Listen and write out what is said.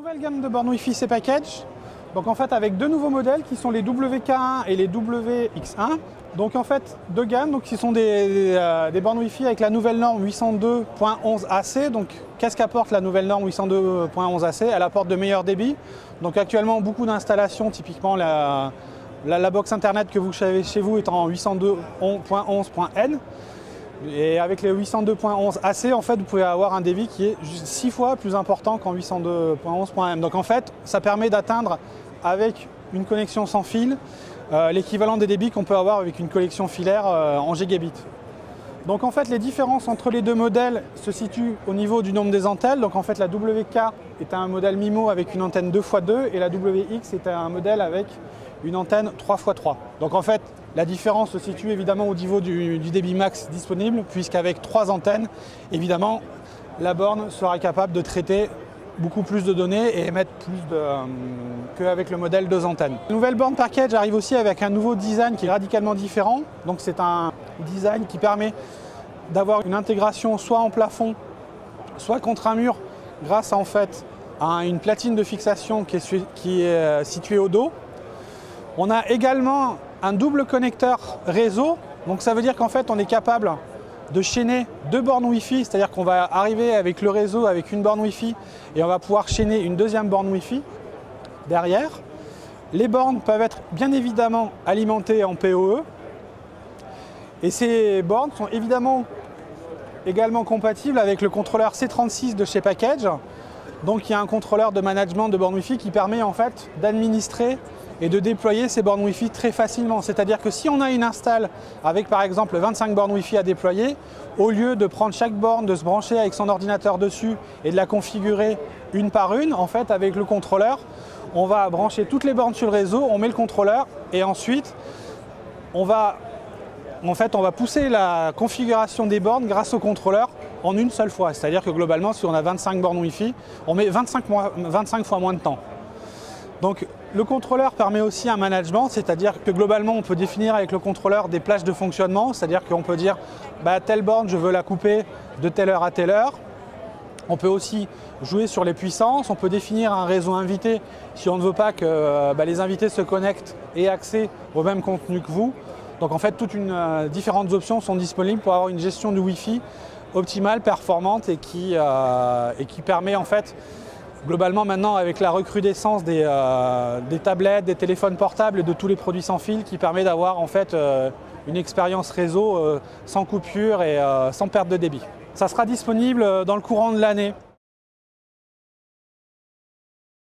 Nouvelle gamme de bornes Wi-Fi C-Package. Donc en fait avec deux nouveaux modèles qui sont les WK1 et les WX1. Donc en fait deux gammes donc, qui sont des bornes Wi-Fi avec la nouvelle norme 802.11ac. Donc qu'est-ce qu'apporte la nouvelle norme 802.11ac? Elle apporte de meilleurs débits. Donc actuellement beaucoup d'installations, typiquement la box internet que vous avez chez vous est en 802.11n. Et avec les 802.11ac, en fait, vous pouvez avoir un débit qui est 6 fois plus important qu'en 802.11.m. Donc en fait, ça permet d'atteindre avec une connexion sans fil l'équivalent des débits qu'on peut avoir avec une connexion filaire en gigabits. Donc en fait, les différences entre les deux modèles se situent au niveau du nombre des antennes. Donc en fait, la WK est un modèle MIMO avec une antenne 2x2 et la WX est un modèle avec une antenne 3x3. Donc en fait, la différence se situe évidemment au niveau du débit max disponible, puisqu'avec 3 antennes, évidemment, la borne sera capable de traiter beaucoup plus de données et émettre plus qu'avec le modèle 2 antennes. La nouvelle borne package arrive aussi avec un nouveau design qui est radicalement différent. Donc c'est un design qui permet d'avoir une intégration soit en plafond, soit contre un mur, grâce en fait à une platine de fixation qui est située au dos. On a également un double connecteur réseau, donc ça veut dire qu'en fait on est capable de chaîner deux bornes Wi-Fi, c'est-à-dire qu'on va arriver avec le réseau avec une borne Wi-Fi et on va pouvoir chaîner une deuxième borne Wi-Fi derrière. Les bornes peuvent être bien évidemment alimentées en PoE et ces bornes sont évidemment également compatibles avec le contrôleur C36 de chez Package. Donc il y a un contrôleur de management de bornes Wi-Fi qui permet en fait d'administrer et de déployer ces bornes Wi-Fi très facilement. C'est-à-dire que si on a une install avec par exemple 25 bornes Wi-Fi à déployer, au lieu de prendre chaque borne, de se brancher avec son ordinateur dessus et de la configurer une par une, en fait avec le contrôleur, on va brancher toutes les bornes sur le réseau, on met le contrôleur et ensuite on va pousser la configuration des bornes grâce au contrôleur en une seule fois. C'est-à-dire que globalement, si on a 25 bornes Wi-Fi, on met 25 fois moins de temps. Donc le contrôleur permet aussi un management, c'est-à-dire que globalement on peut définir avec le contrôleur des plages de fonctionnement, c'est-à-dire qu'on peut dire telle borne je veux la couper de telle heure à telle heure. On peut aussi jouer sur les puissances, on peut définir un réseau invité si on ne veut pas que les invités se connectent et aient accès au même contenu que vous. Donc en fait différentes options sont disponibles pour avoir une gestion du Wi-Fi optimale, performante et qui permet en fait globalement maintenant avec la recrudescence des tablettes, des téléphones portables et de tous les produits sans fil qui permet d'avoir en fait une expérience réseau sans coupure et sans perte de débit. Ça sera disponible dans le courant de l'année.